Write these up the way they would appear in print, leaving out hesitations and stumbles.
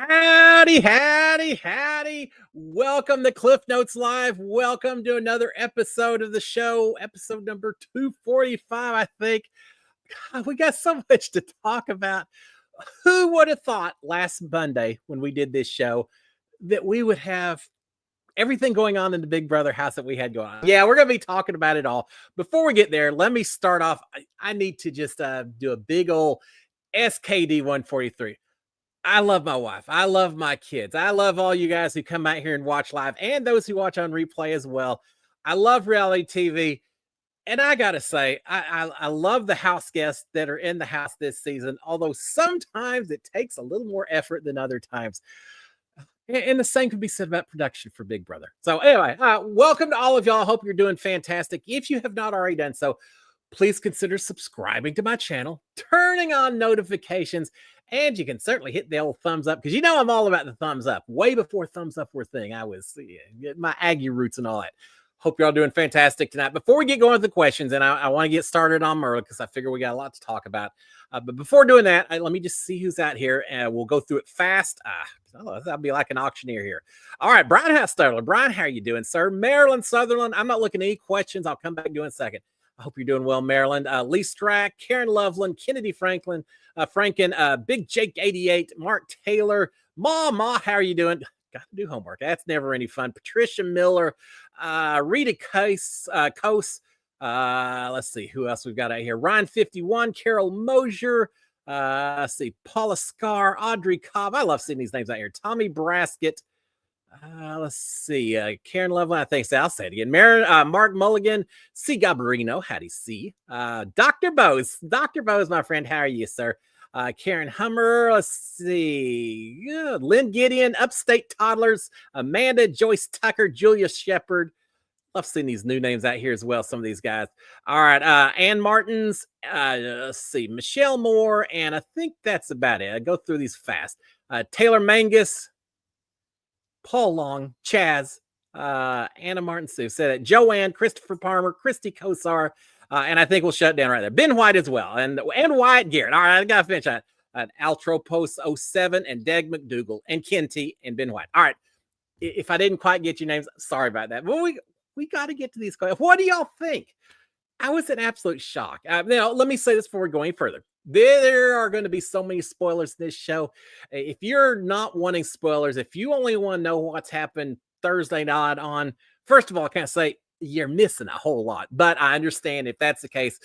Howdy, howdy, howdy. Welcome to Cliff Notes Live. Welcome to another episode of the show, episode number 245, I think. God, we got so much to talk about. Who would have thought last Monday when we did this show that we would have everything going on in the Big Brother house that we had going on? Yeah, we're going to be talking about it all. Before we get there, let me start off. I need to just do a big old SKD 143. I love my wife. I love my kids. I love all you guys who come out here and watch live and those who watch on replay as well. I love reality TV. And I got to say, I love the house guests that are in the house this season, although sometimes it takes a little more effort than other times. And the same can be said about production for Big Brother. So anyway, welcome to all of y'all. I hope you're doing fantastic. If you have not already done so, please consider subscribing to my channel, turning on notifications, and you can certainly hit the old thumbs up because you know I'm all about the thumbs up. Way before thumbs up were a thing, I was my Aggie roots and all that. Hope you're all doing fantastic tonight. Before we get going with the questions, and I want to get started on Merle because I figure we got a lot to talk about. But before doing that, let me just see who's out here, and we'll go through it fast. That'll be like an auctioneer here. All right, Brian Housesterler. Brian, how are you doing, sir? Marilyn Sutherland. I'm not looking at any questions. I'll come back to you in a second. I hope you're doing well, Maryland. Lee Strack, Karen Loveland, Kennedy Franklin, Franken, Big Jake 88, Mark Taylor, Ma, how are you doing? Got to do homework. That's never any fun. Patricia Miller, Rita Case, let's see who else we've got out here. Ryan 51, Carol Mosier, let's see, Paula Scar, Audrey Cobb. I love seeing these names out here. Tommy Braskett. Let's see. Karen Loveland, I think so. I'll say it again. Mark Mulligan, C. Gabarino. Howdy, C. Dr. Bose. Dr. Bose, my friend. How are you, sir? Karen Hummer. Let's see. Lynn Gideon, Upstate Toddlers. Amanda, Joyce Tucker, Julia Shepard. Love seeing these new names out here as well. Some of these guys. All right. Ann Martins. Let's see. Michelle Moore. And I think that's about it. I go through these fast. Taylor Mangus. Paul Long, Chaz, Anna Martin Sue said it. Joanne, Christopher Palmer, Christy Kosar, and I think we'll shut down right there. Ben White as well, and Wyatt Garrett. All right, I got to finish that. Altropos 07 and Deg McDougal and Kenty and Ben White. All right, if I didn't quite get your names, sorry about that. But we got to get to these questions. What do y'all think? I was in absolute shock. Now, let me say this before we go any further. There are going to be so many spoilers in this show. If you're not wanting spoilers, if you only want to know what's happened Thursday night on, first of all, I can't say you're missing a whole lot, but I understand if that's the case,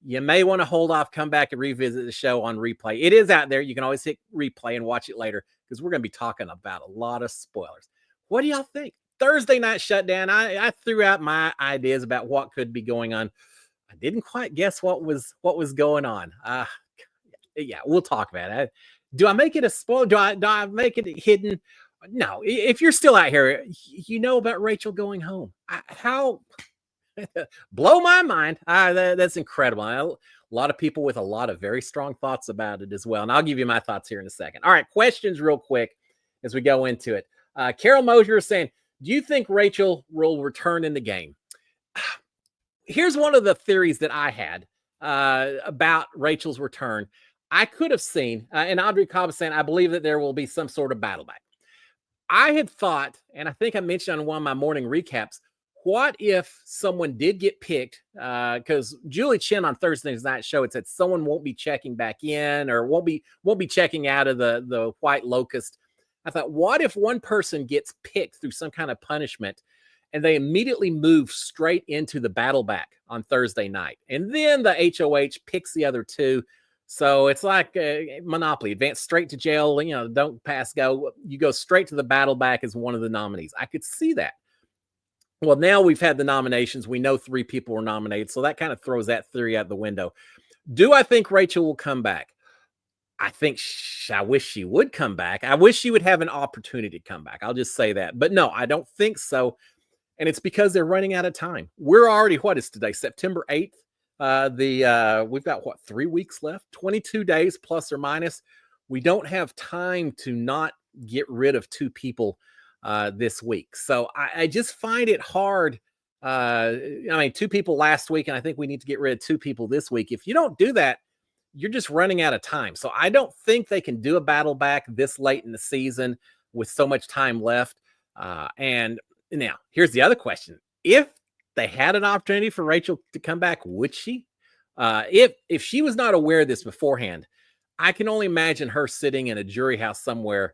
you may want to hold off, come back and revisit the show on replay. It is out there. You can always hit replay and watch it later because we're going to be talking about a lot of spoilers. What do y'all think? Thursday night shutdown. I threw out my ideas about what could be going on. I didn't quite guess what was going on. Yeah, we'll talk about it. Do I make it a spoiler? Do I make it hidden? No. If you're still out here, you know about Rachel going home. How blow my mind. That's incredible. A lot of people with a lot of very strong thoughts about it as well. And I'll give you my thoughts here in a second. All right, questions real quick as we go into it. Carol Mosier is saying, do you think Rachel will return in the game? Here's one of the theories that I had about Rachel's return. I could have seen, and Audrey Cobb is saying, I believe that there will be some sort of battle back. I had thought, and I think I mentioned on one of my morning recaps, what if someone did get picked? Because Julie Chen on Thursday's night show, it said someone won't be checking back in or won't be checking out of the White Locust. I thought, what if one person gets picked through some kind of punishment and they immediately move straight into the battle back on Thursday night? And then the HOH picks the other two. So it's like Monopoly, advance straight to jail, don't pass go. You go straight to the battle back as one of the nominees. I could see that. Well, now we've had the nominations. We know 3 people were nominated. So that kind of throws that theory out the window. Do I think Rachel will come back? I think I wish she would come back. I wish she would have an opportunity to come back. I'll just say that. But no, I don't think so. And it's because they're running out of time. We're already, what is today? September 8th. We've got 3 weeks left, 22 days plus or minus. We don't have time to not get rid of 2 people this week. So I just find it hard. 2 people last week, and I think we need to get rid of 2 people this week. If you don't do that, you're just running out of time. So I don't think they can do a battle back this late in the season with so much time left. And now here's the other question. If they had an opportunity for Rachel to come back, would she? If she was not aware of this beforehand, I can only imagine her sitting in a jury house somewhere,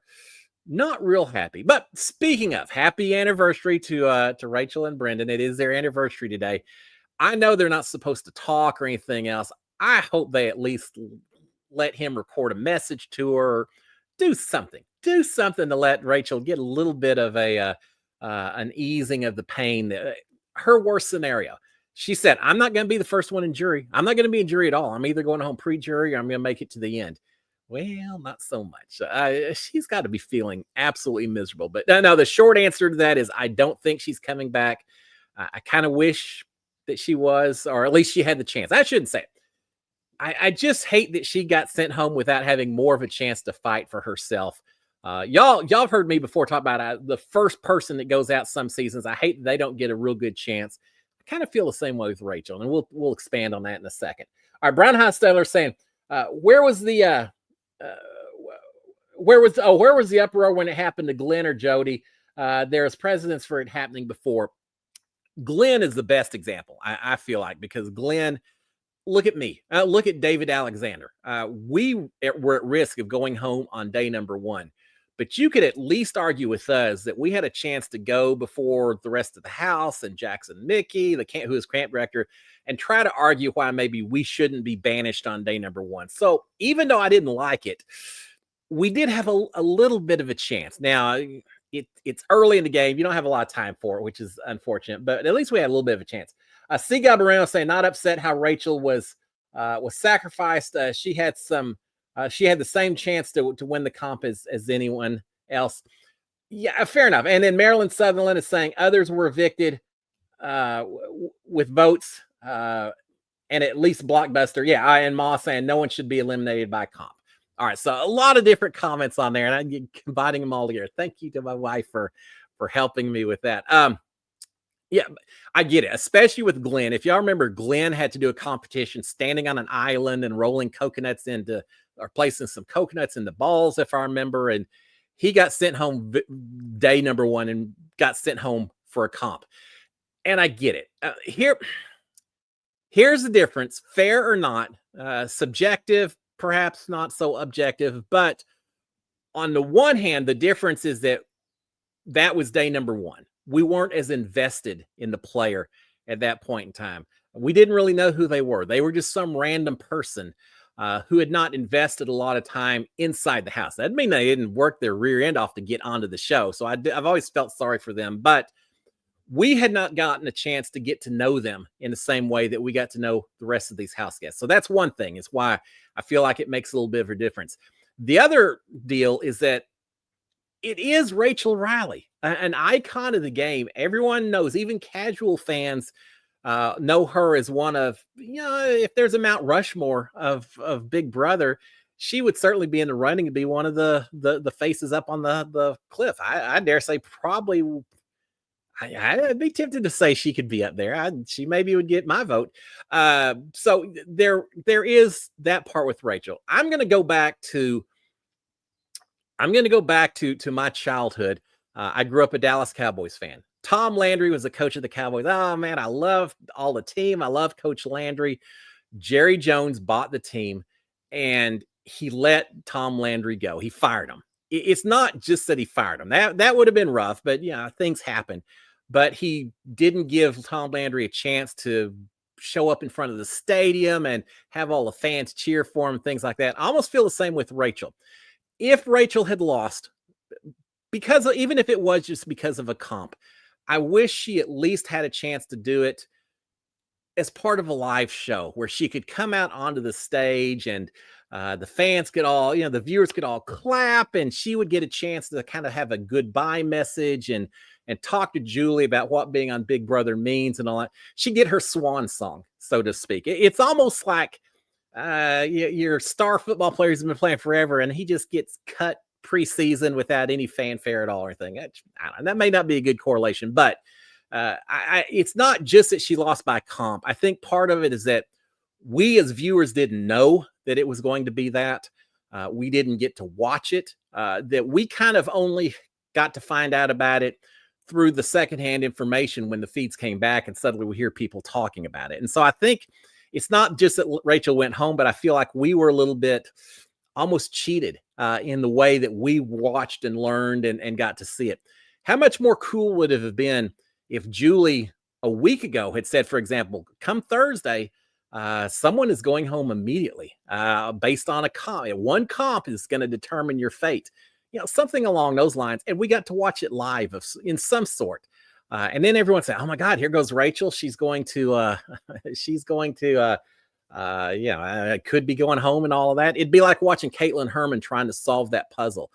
not real happy. But speaking of, happy anniversary to Rachel and Brendan. It is their anniversary today. I know they're not supposed to talk or anything else. I hope they at least let him record a message to her, or do something to let Rachel get a little bit of an easing of the pain. Her worst scenario. She said, I'm not going to be the first one in jury. I'm not going to be in jury at all. I'm either going home pre-jury or I'm going to make it to the end. Well, not so much. She's got to be feeling absolutely miserable. But no, the short answer to that is I don't think she's coming back. I kind of wish that she was, or at least she had the chance. I shouldn't say it. I just hate that she got sent home without having more of a chance to fight for herself. Y'all have heard me before talk about the first person that goes out some seasons. I hate that they don't get a real good chance. I kind of feel the same way with Rachel, and we'll expand on that in a second. All right, Brown Hostetler saying, where was the uproar when it happened to Glenn or Jody? There's precedence for it happening before. Glenn is the best example, I feel like, because Glenn, look at me. Look at David Alexander. We were at risk of going home on day number 1. But you could at least argue with us that we had a chance to go before the rest of the house and Jackson Mickey, who is camp director, and try to argue why maybe we shouldn't be banished on day number 1. So even though I didn't like it, we did have a little bit of a chance. Now, it's early in the game. You don't have a lot of time for it, which is unfortunate, but at least we had a little bit of a chance. C. Gabareno saying, not upset how Rachel was sacrificed. She had the same chance to win the comp as anyone else. Yeah, fair enough. And then Marilyn Sutherland is saying others were evicted with votes, and at least Blockbuster. Yeah, and Ma saying no one should be eliminated by comp. All right, so a lot of different comments on there, and I'm combining them all together. Thank you to my wife for helping me with that. Yeah, I get it, especially with Glenn. If y'all remember, Glenn had to do a competition standing on an island and rolling coconuts or placing some coconuts in the balls, if I remember. And he got sent home day number 1 and got sent home for a comp. And I get it. Here's the difference, fair or not, subjective, perhaps not so objective. But on the one hand, the difference is that was day number 1. We weren't as invested in the player at that point in time. We didn't really know who they were. They were just some random person who had not invested a lot of time inside the house. That didn't mean they didn't work their rear end off to get onto the show. So I've always felt sorry for them, but we had not gotten a chance to get to know them in the same way that we got to know the rest of these house guests. So that's one thing. It's why I feel like it makes a little bit of a difference. The other deal is that it is Rachel Riley, an icon of the game. Everyone knows, even casual fans know her as one of, if there's a Mount Rushmore of Big Brother, she would certainly be in the running to be one of the faces up on the cliff. I dare say probably, I'd be tempted to say she could be up there. She maybe would get my vote. So there is that part with Rachel. I'm going to go back to my childhood. I grew up a Dallas Cowboys fan. Tom Landry was the coach of the Cowboys. Oh man, I loved all the team. I loved Coach Landry. Jerry Jones bought the team and he let Tom Landry go. He fired him. It's not just that he fired him. That would have been rough, but things happen. But he didn't give Tom Landry a chance to show up in front of the stadium and have all the fans cheer for him, things like that. I almost feel the same with Rachel. If Rachel had lost, even if it was just because of a comp, I wish she at least had a chance to do it as part of a live show where she could come out onto the stage and the fans could all, the viewers could all clap, and she would get a chance to kind of have a goodbye message and talk to Julie about what being on Big Brother means and all that. She'd get her swan song, so to speak. It's almost like your star football players have been playing forever, and he just gets cut preseason without any fanfare at all or anything. I don't know, that may not be a good correlation, but it's not just that she lost by comp. I think part of it is that we as viewers didn't know that it was going to be that. We didn't get to watch it. That we kind of only got to find out about it through the secondhand information when the feeds came back, and suddenly we hear people talking about it. And so I think it's not just that Rachel went home, but I feel like we were a little bit almost cheated in the way that we watched and learned and got to see it. How much more cool would it have been if Julie a week ago had said, for example, come Thursday, someone is going home immediately based on a comp. One comp is going to determine your fate. Something along those lines. And we got to watch it live in some sort. And then everyone said, oh my God, here goes Rachel. She's going to, could be going home and all of that. It'd be like watching Caitlin Herman trying to solve that puzzle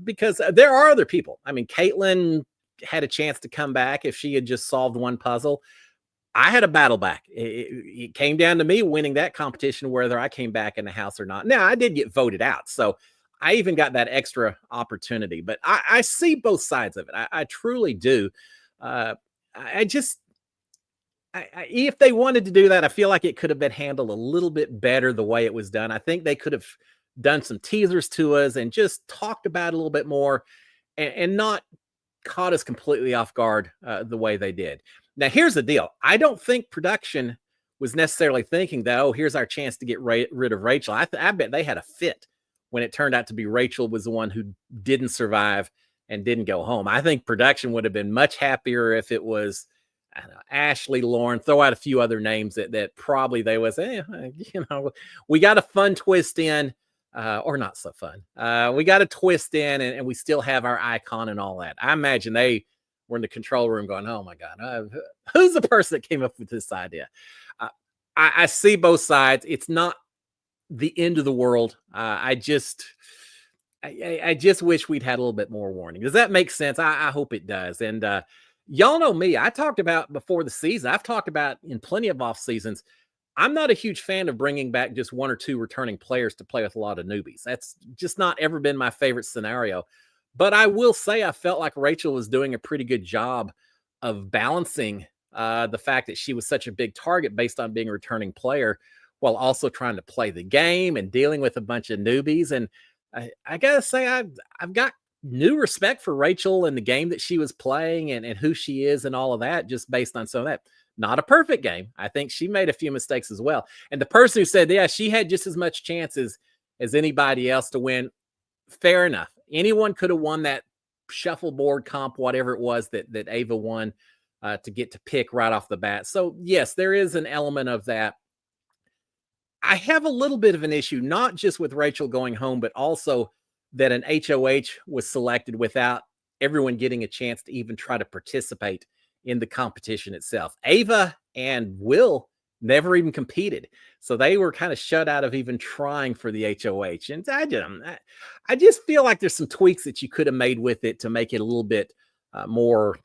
because there are other people. I mean, Caitlin had a chance to come back if she had just solved one puzzle. I had a battle back. It came down to me winning that competition, whether I came back in the house or not. Now, I did get voted out, so I even got that extra opportunity. But I see both sides of it. I truly do. If they wanted to do that, I feel like it could have been handled a little bit better the way it was done. I think they could have done some teasers to us and just talked about it a little bit more and not caught us completely off guard the way they did. Now, here's the deal. I don't think production was necessarily thinking that, oh, here's our chance to get rid of Rachel. I bet they had a fit when it turned out to be Rachel was the one who didn't survive and didn't go home. I think production would have been much happier if it was, I don't know, Ashley, Lauren, throw out a few other names that probably they was, we got a fun twist in, or not so fun. We got a twist in and we still have our icon and all that. I imagine they were in the control room going, oh my God, who's the person that came up with this idea? I see both sides. It's not the end of the world. I just wish we'd had a little bit more warning. Does that make sense? I hope it does. And y'all know me. I talked about before the season. I've talked about in plenty of off seasons. I'm not a huge fan of bringing back just one or two returning players to play with a lot of newbies. That's just not ever been my favorite scenario. But I will say I felt like Rachel was doing a pretty good job of balancing the fact that she was such a big target based on being a returning player while also trying to play the game and dealing with a bunch of newbies. And I got to say, I've got new respect for Rachel and the game that she was playing and who she is and all of that just based on some of that. Not a perfect game. I think she made a few mistakes as well. And the person who said, yeah, she had just as much chances as anybody else to win, fair enough. Anyone could have won that shuffleboard comp, whatever it was that Ava won to get to pick right off the bat. So, yes, there is an element of that. I have a little bit of an issue, not just with Rachel going home, but also that an HOH was selected without everyone getting a chance to even try to participate in the competition itself. Ava and Will never even competed. So they were kind of shut out of even trying for the HOH. And I just feel like there's some tweaks that you could have made with it to make it a little bit more,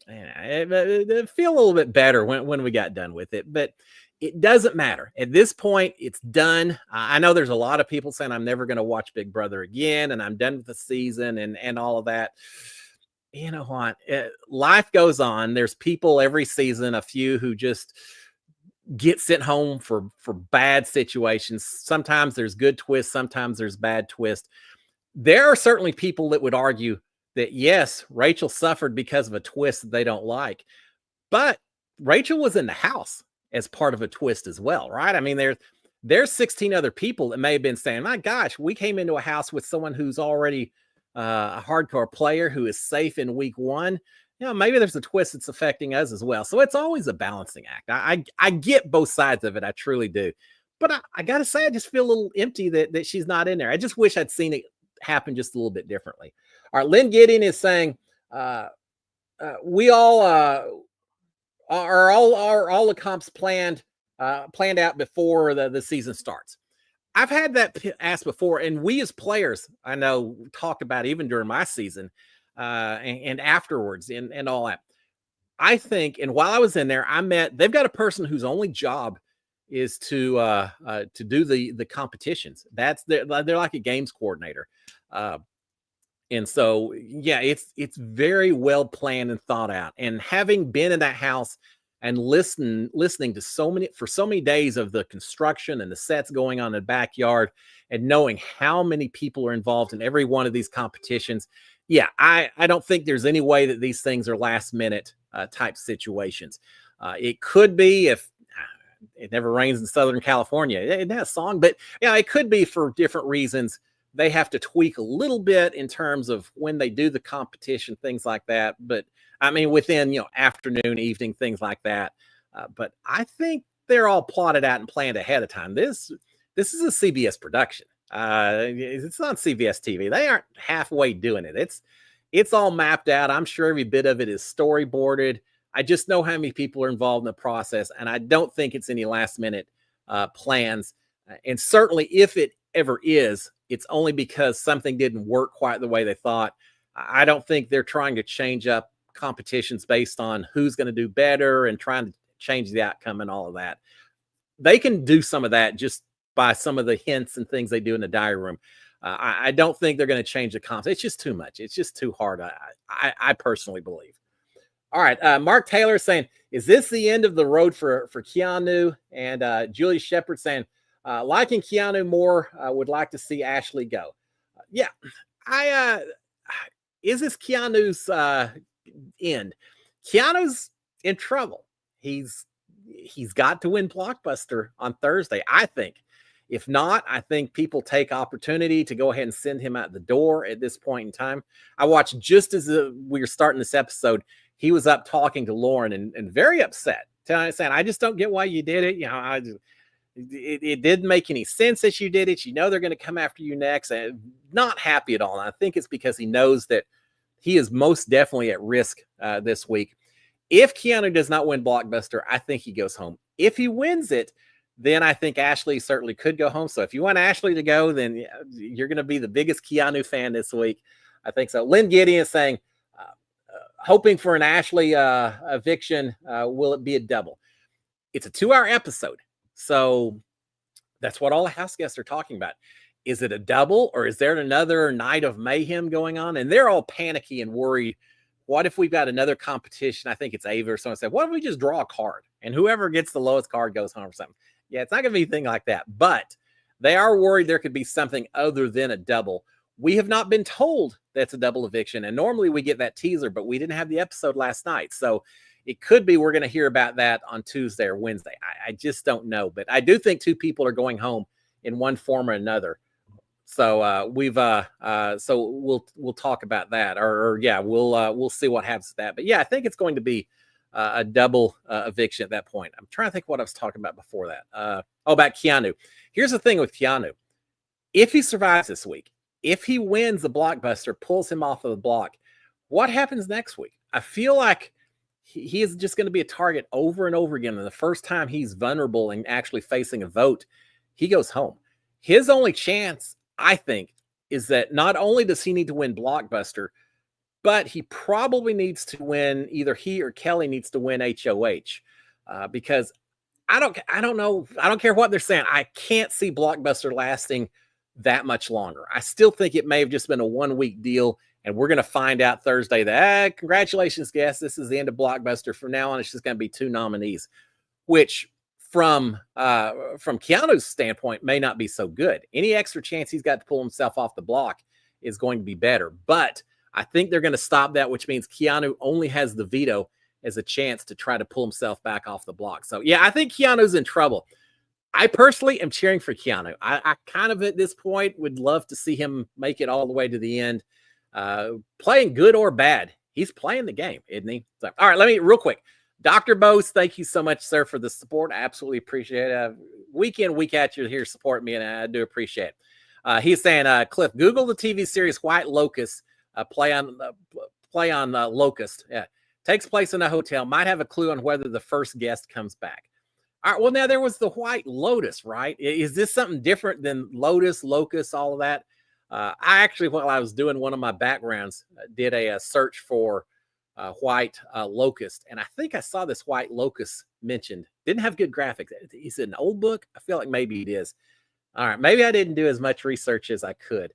feel a little bit better when we got done with it. But it doesn't matter. At this point, it's done. I know there's a lot of people saying I'm never going to watch Big Brother again and I'm done with the season and all of that. You know what? Life goes on. There's people every season, a few who just get sent home for bad situations. Sometimes there's good twists. Sometimes there's bad twists. There are certainly people that would argue that, yes, Rachel suffered because of a twist that they don't like. But Rachel was in the house as part of a twist as well, right? I mean, there's 16 other people that may have been saying, my gosh, we came into a house with someone who's already a hardcore player who is safe in week one. Maybe there's a twist that's affecting us as well. So it's always a balancing act. I get both sides of it. I truly do. But I got to say, I just feel a little empty that she's not in there. I just wish I'd seen it happen just a little bit differently. All right, Lynn Gideon is saying, we all are all the comps planned out before the season starts. I've had that asked before, and we as players, I know, talked about even during my season and afterwards and all that. I think, and while I was in there, they've got a person whose only job is to do the competitions. They're like a games coordinator. And so, yeah, it's very well planned and thought out. And having been in that house and listening to so many days of the construction and the sets going on in the backyard, and knowing how many people are involved in every one of these competitions. Yeah, I don't think there's any way that these things are last minute type situations. It could be if it never rains in Southern California. It has a song, but yeah, it could be for different reasons. They have to tweak a little bit in terms of when they do the competition, things like that. But I mean, within, afternoon, evening, things like that. But I think they're all plotted out and planned ahead of time. This is a CBS production. It's on CBS TV. They aren't halfway doing it. It's all mapped out. I'm sure every bit of it is storyboarded. I just know how many people are involved in the process, and I don't think it's any last minute plans. And certainly, if it ever is, it's only because something didn't work quite the way they thought. I don't think they're trying to change up competitions based on who's going to do better and trying to change the outcome and all of that. They can do some of that just by some of the hints and things they do in the diary room. I don't think they're going to change the comps. It's just too much. It's just too hard. I personally believe. All right. Mark Taylor saying, is this the end of the road for Keanu? And Julie Shepard saying, liking Keanu more, would like to see Ashley go. Yeah. Is this Keanu's end? Keanu's in trouble. He's got to win Blockbuster on Thursday, I think. If not, I think people take opportunity to go ahead and send him out the door at this point in time. I watched just as we were starting this episode, he was up talking to Lauren and very upset, saying, I just don't get why you did it. It didn't make any sense that you did it. They're going to come after you next. And not happy at all. And I think it's because he knows that he is most definitely at risk this week. If Keanu does not win Blockbuster, I think he goes home. If he wins it, then I think Ashley certainly could go home. So if you want Ashley to go, then you're going to be the biggest Keanu fan this week. I think so. Lynn Gideon is saying, hoping for an Ashley eviction. Will it be a double? It's a 2-hour episode. So that's what all the house guests are talking about. Is it a double, or is there another night of mayhem going on? And they're all panicky and worried. What if we've got another competition? I think it's Ava or someone said, what if we just draw a card and whoever gets the lowest card goes home or something? Yeah, it's not going to be anything like that. But they are worried there could be something other than a double. We have not been told that's a double eviction. And normally we get that teaser, but we didn't have the episode last night. So it could be we're going to hear about that on Tuesday or Wednesday. I just don't know. But I do think 2 people are going home in one form or another. So so we'll talk about that, or we'll see what happens to that. But yeah, I think it's going to be a double eviction at that point. I'm trying to think what I was talking about before that. About Keanu. Here's the thing with Keanu. If he survives this week, if he wins the Blockbuster, pulls him off of the block, what happens next week? I feel like he is just going to be a target over and over again. And the first time he's vulnerable and actually facing a vote, he goes home. His only chance, I think, is that not only does he need to win Blockbuster, but he probably needs to win, either he or Kelly needs to win HOH, because I don't know. I don't care what they're saying. I can't see Blockbuster lasting that much longer. I still think it may have just been a 1-week deal, and we're going to find out Thursday that, congratulations, guests, this is the end of Blockbuster. From now on, it's just going to be 2 nominees, which from Keanu's standpoint may not be so good. Any extra chance he's got to pull himself off the block is going to be better. But I think they're going to stop that, which means Keanu only has the veto as a chance to try to pull himself back off the block. So yeah, I think Keanu's in trouble. I personally am cheering for Keanu. I kind of at this point would love to see him make it all the way to the end. Playing good or bad, he's playing the game, isn't he? So, all right, let me real quick. Dr. Bose, thank you so much, sir, for the support. I absolutely appreciate it. Week in, week out, you're here supporting me, and I do appreciate it. He's saying, Cliff, Google the TV series White Lotus, play on Locust. Yeah, takes place in a hotel. Might have a clue on whether the first guest comes back. All right, well, now there was the White Lotus, right? Is this something different than Lotus, Locust, all of that? I actually, while I was doing one of my backgrounds, did a search for White Locust, and I think I saw this White Locust mentioned. Didn't have good graphics. Is it an old book? I feel like maybe it is. All right, maybe I didn't do as much research as I could.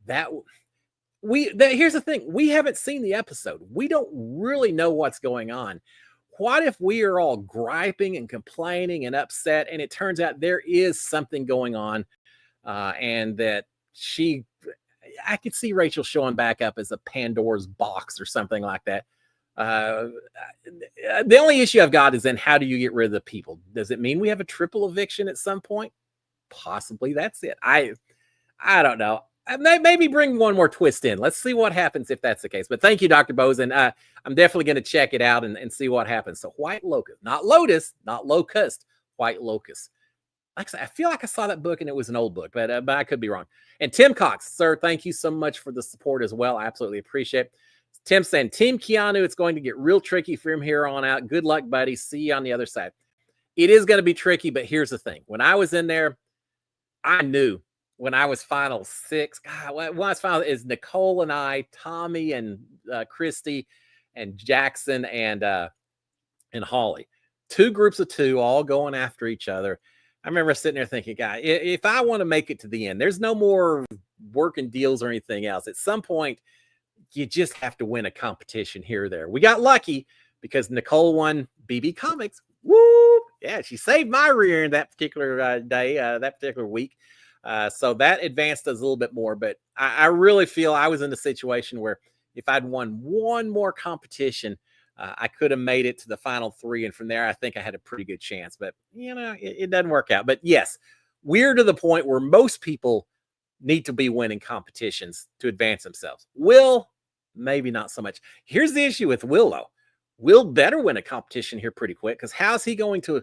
Here's the thing: we haven't seen the episode. We don't really know what's going on. what if we are all griping and complaining and upset, and it turns out there is something going on, and that I could see Rachel showing back up as a Pandora's box or something like that. The only issue I've got is then how do you get rid of the people? Does it mean we have a triple eviction at some point? Possibly that's it. I don't know. Maybe bring one more twist in. Let's see what happens if that's the case. But thank you, Dr. Bozen. I'm definitely going to check it out and see what happens. So White Locust, not Lotus, not Locust, White Locust. Like I said, I feel like I saw that book and it was an old book, but I could be wrong. And Tim Cox, sir, thank you so much for the support as well. I absolutely appreciate it. Tim saying, Team Keanu, it's going to get real tricky from here on out. Good luck, buddy. See you on the other side. It is going to be tricky, but here's the thing. When I was in there, I knew when I was final 6, God, when I was final is Nicole and I, Tommy and Christy and Jackson and Holly. 2 groups of 2 all going after each other. I remember sitting there thinking, God, if I want to make it to the end, there's no more working deals or anything else. At some point, you just have to win a competition here or there. We got lucky because Nicole won BB Comics. Woo! Yeah, she saved my rear end that particular day, that particular week. So that advanced us a little bit more. But I really feel I was in a situation where if I'd won one more competition, I could have made it to the final 3. And from there, I think I had a pretty good chance. But, it doesn't work out. But yes, we're to the point where most people need to be winning competitions to advance themselves. Will, maybe not so much. Here's the issue with Will, though. Will better win a competition here pretty quick, because how's he going to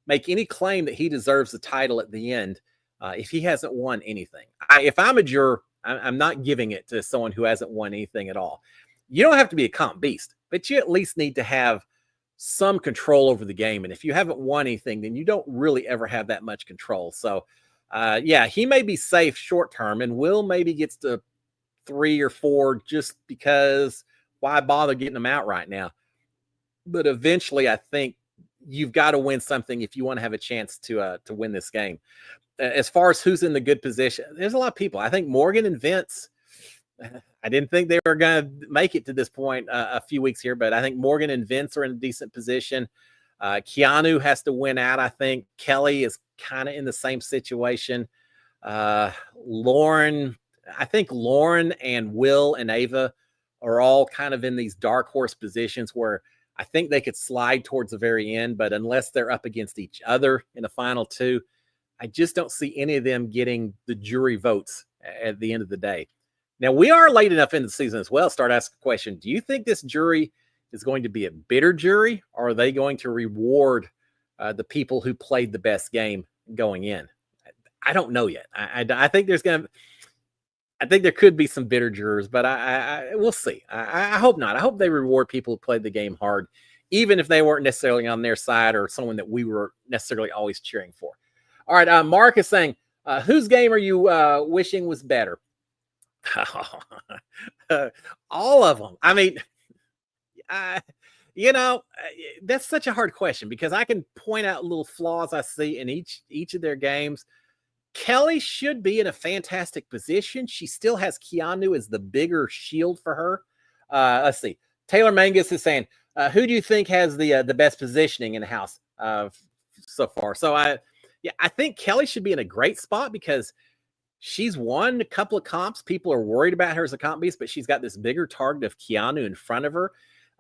make any claim that he deserves the title at the end if he hasn't won anything? If I'm a juror, I'm not giving it to someone who hasn't won anything at all. You don't have to be a comp beast, but you at least need to have some control over the game. And if you haven't won anything, then you don't really ever have that much control. So, yeah, he may be safe short term, and Will maybe gets to 3 or 4 just because why bother getting them out right now? But eventually, I think you've got to win something if you want to have a chance to win this game. As far as who's in the good position, there's a lot of people. I think Morgan and Vince, I didn't think they were going to make it to this point a few weeks here, but I think Morgan and Vince are in a decent position. Keanu has to win out. I think Kelly is kind of in the same situation. Lauren, I think Lauren and Will and Ava are all kind of in these dark horse positions where I think they could slide towards the very end, but unless they're up against each other in the final 2, I just don't see any of them getting the jury votes at the end of the day. Now, we are late enough in the season as well. Start asking the question, do you think this jury is going to be a bitter jury, or are they going to reward the people who played the best game going in? I don't know yet. I think I think there could be some bitter jurors, but we'll see. I hope not. I hope they reward people who played the game hard, even if they weren't necessarily on their side or someone that we were necessarily always cheering for. All right, Mark is saying, whose game are you wishing was better? All of them. I mean, that's such a hard question because I can point out little flaws I see in each of their games. Kelly should be in a fantastic position. She still has Keanu as the bigger shield for her. Let's see. Taylor Mangus is saying, who do you think has the best positioning in the house so far? So I think Kelly should be in a great spot because she's won a couple of comps. People are worried about her as a comp beast, but she's got this bigger target of Keanu in front of her.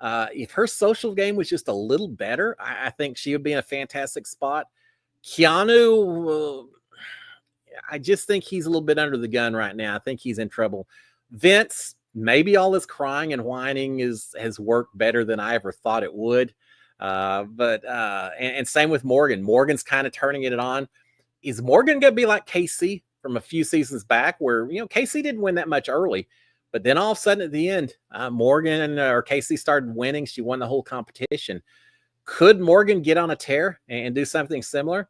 If her social game was just a little better, I think she would be in a fantastic spot. Keanu, I just think he's a little bit under the gun right now. I think he's in trouble. Vince, maybe all his crying and whining has worked better than I ever thought it would. And same with Morgan. Morgan's kind of turning it on. Is Morgan going to be like KC from a few seasons back where, KC didn't win that much early, but then all of a sudden at the end, Morgan or KC started winning. She won the whole competition. Could Morgan get on a tear and do something similar?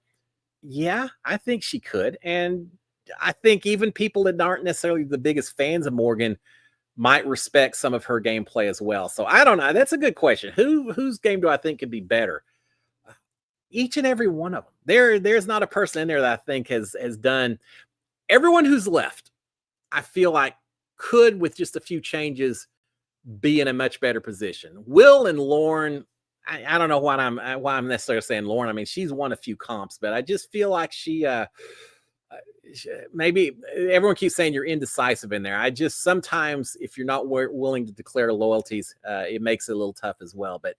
Yeah, I think she could. And I think even people that aren't necessarily the biggest fans of Morgan might respect some of her gameplay as well. So I don't know. That's a good question. Whose game do I think could be better? Each and every one of them. There's not a person in there that I think has done. Everyone who's left, I feel like could, with just a few changes, be in a much better position. Will and Lauren, I don't know why I'm necessarily saying Lauren. I mean, she's won a few comps, but I just feel like maybe everyone keeps saying you're indecisive in there. I just sometimes, if you're not willing to declare loyalties, it makes it a little tough as well. But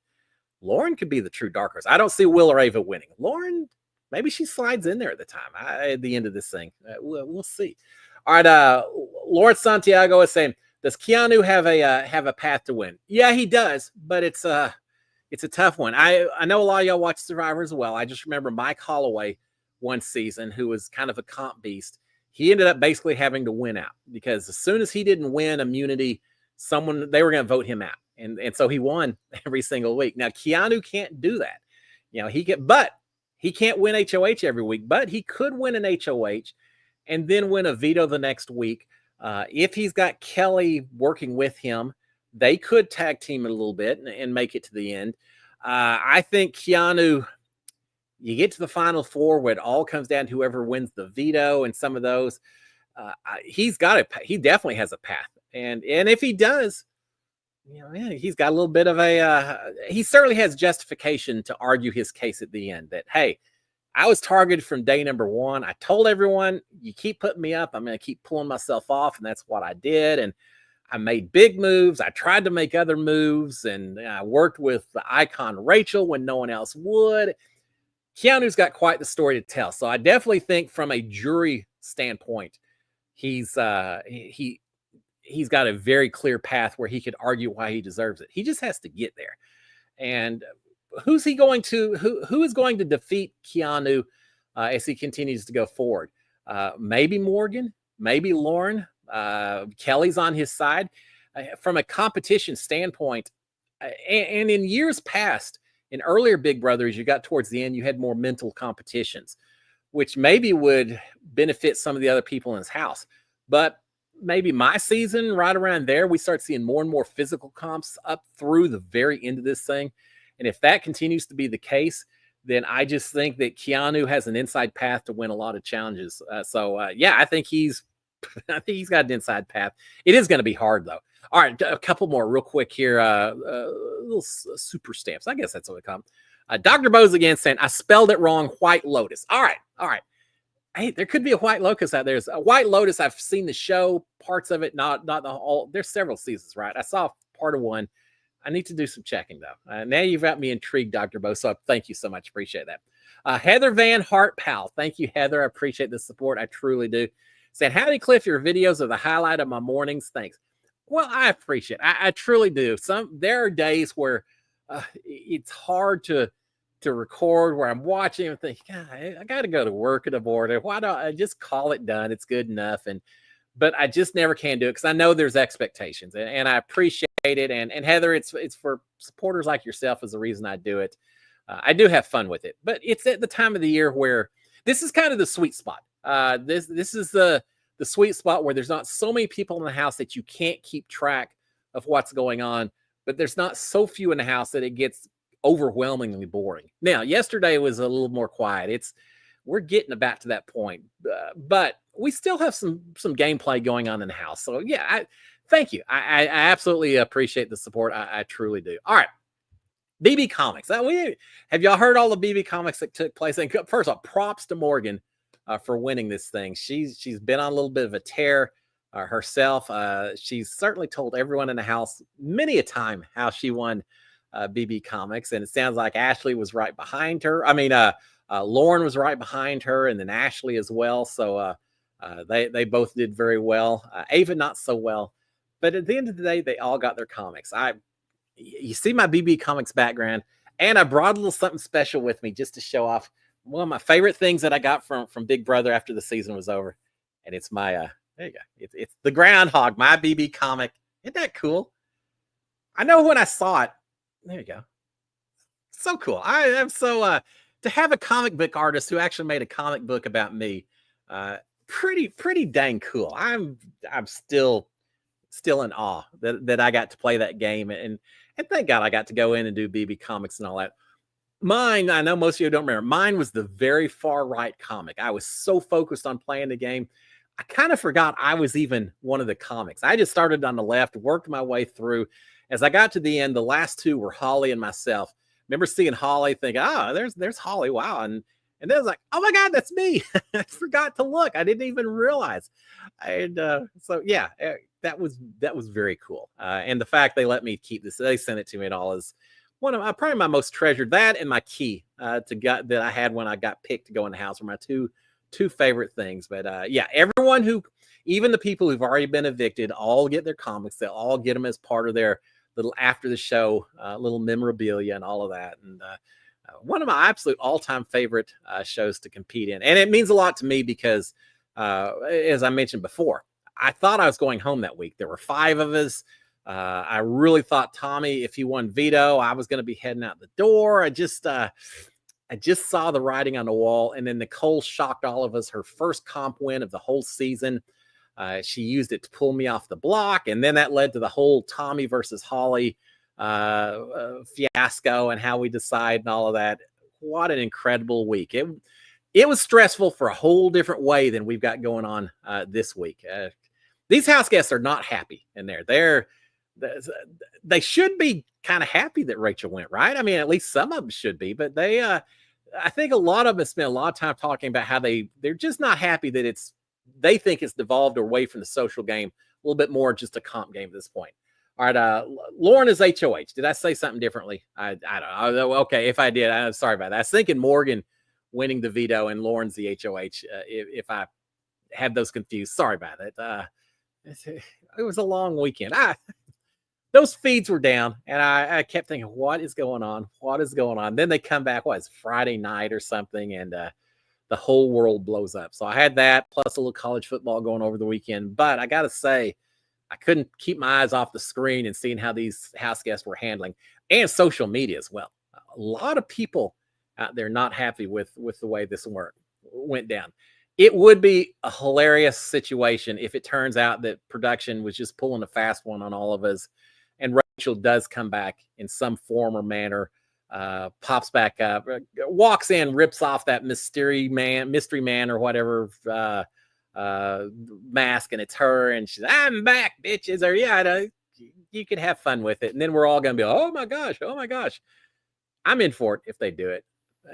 Lauren could be the true dark horse. I don't see Will or Ava winning. Lauren, maybe she slides in there at the end of this thing. We'll see. All right, Lord Santiago is saying, does Keanu have a path to win? Yeah, he does, but it's a tough one. I know a lot of y'all watch Survivor as well. I just remember Mike Holloway one season, who was kind of a comp beast. He ended up basically having to win out because as soon as he didn't win immunity, they were going to vote him out. And so he won every single week. Now, Keanu can't do that. But he can't win HOH every week, but he could win an HOH and then win a veto the next week. If he's got Kelly working with him, they could tag team it a little bit and make it to the end. I think Keanu, you get to the final four where it all comes down to whoever wins the veto and some of those. He definitely has a path. And if he does, he's got a little bit of he certainly has justification to argue his case at the end that, hey, I was targeted from day number one. I told everyone, you keep putting me up, I'm going to keep pulling myself off. And that's what I did. And I made big moves. I tried to make other moves. And I worked with the icon Rachel when no one else would. Keanu's got quite the story to tell. So I definitely think from a jury standpoint, he's got a very clear path where he could argue why he deserves it. He just has to get there. And who is going to defeat Keanu as he continues to go forward? Maybe Morgan, maybe Lauren. Kelly's on his side. From a competition standpoint, and in years past, in earlier Big Brothers, you got towards the end, you had more mental competitions, which maybe would benefit some of the other people in his house. But maybe my season, right around there, we start seeing more and more physical comps up through the very end of this thing. And if that continues to be the case, then I just think that Keanu has an inside path to win a lot of challenges. I think he's got an inside path. It is going to be hard, though. All right, a couple more real quick here. Little super stamps. I guess that's what we call them. Dr. Bose again saying, I spelled it wrong, White Lotus. All right. Hey, there could be a White Lotus out there. There's a White Lotus. I've seen the show, parts of it, not the whole. There's several seasons, right? I saw part of one. I need to do some checking, though. Now you've got me intrigued, Dr. Bo, so thank you so much. Appreciate that. Heather Van Hart, pal. Thank you, Heather. I appreciate the support. I truly do. Said, howdy, Cliff. Your videos are the highlight of my mornings. Thanks. Well, I appreciate it. I truly do. There are days where it's hard to record, where I'm watching and think, God, I got to go to work in the morning. Why don't I just call it done? It's good enough. But I just never can do it because I know there's expectations, and I appreciate it. And Heather, it's for supporters like yourself is the reason I do it. I do have fun with it, but it's at the time of the year where this is kind of the sweet spot. This is the sweet spot where there's not so many people in the house that you can't keep track of what's going on, but there's not so few in the house that it gets overwhelmingly boring. Now, yesterday was a little more quiet. We're getting about to that point, but we still have some gameplay going on in the house. So yeah, thank you. I absolutely appreciate the support. I truly do. All right. BB Comics. Have y'all heard all the BB Comics that took place? And first off, props to Morgan for winning this thing. She's been on a little bit of a tear herself. She's certainly told everyone in the house many a time how she won BB Comics, and it sounds like Ashley was right behind her. I mean, Lauren was right behind her, and then Ashley as well. So they both did very well. Ava not so well, but at the end of the day, they all got their comics. You see my BB Comics background, and I brought a little something special with me just to show off one of my favorite things that I got from Big Brother after the season was over. And it's my, there you go. It's the Groundhog, my BB comic. Isn't that cool? I know when I saw it, there you go. So cool. I am so, to have a comic book artist who actually made a comic book about me, pretty dang cool. I'm still in awe that I got to play that game, and thank God I got to go in and do BB Comics and all that. Mine, I know most of you don't remember, mine was the very far right comic. I was so focused on playing the game, I kind of forgot I was even one of the comics. I just started on the left, worked my way through. As I got to the end, the last two were Holly and myself. remember seeing Holly, thinking, there's Holly, wow, and then I was like, oh my God, that's me. I forgot to look. I didn't even realize. And so yeah, that was very cool. And the fact they let me keep this, they sent it to me and all, is one of probably my most treasured. That and my key that I had when I got picked to go in the house were my two favorite things. But yeah, everyone who, even the people who've already been evicted, all get their comics. They'll all get them as part of their little after the show, little memorabilia and all of that. And one of my absolute all-time favorite shows to compete in. And it means a lot to me because, as I mentioned before, I thought I was going home that week. There were 5 of us. I really thought Tommy, if he won veto, I was going to be heading out the door. I just saw the writing on the wall. And then Nicole shocked all of us. Her first comp win of the whole season. She used it to pull me off the block. And then that led to the whole Tommy versus Holly fiasco and how we decide and all of that. What an incredible week. It was stressful for a whole different way than we've got going on this week. These house guests are not happy in there. They should be kind of happy that Rachel went, right? I mean, at least some of them should be, but I think a lot of them spent a lot of time talking about how they're just not happy that they think it's devolved away from the social game, a little bit more just a comp game at this point. All right, Lauren is HOH. Did I say something differently? I don't know. Okay, if I did, I'm sorry about that. I was thinking Morgan winning the veto and Lauren's the HOH. If I had those confused, sorry about it. It was a long weekend. Those feeds were down, and I kept thinking, what is going on? What is going on? Then they come back, it's Friday night or something, and the whole world blows up. So I had that, plus a little college football going over the weekend. But I got to say, I couldn't keep my eyes off the screen and seeing how these house guests were handling, and social media as well. A lot of people out there not happy with the way this went down. It would be a hilarious situation if it turns out that production was just pulling a fast one on all of us, and Rachel does come back in some form or manner, pops back up, walks in, rips off that mystery man or whatever mask, and it's her, and she's, I'm back, bitches. Or yeah, you could have fun with it, and then we're all gonna be, oh my gosh. I'm in for it if they do it.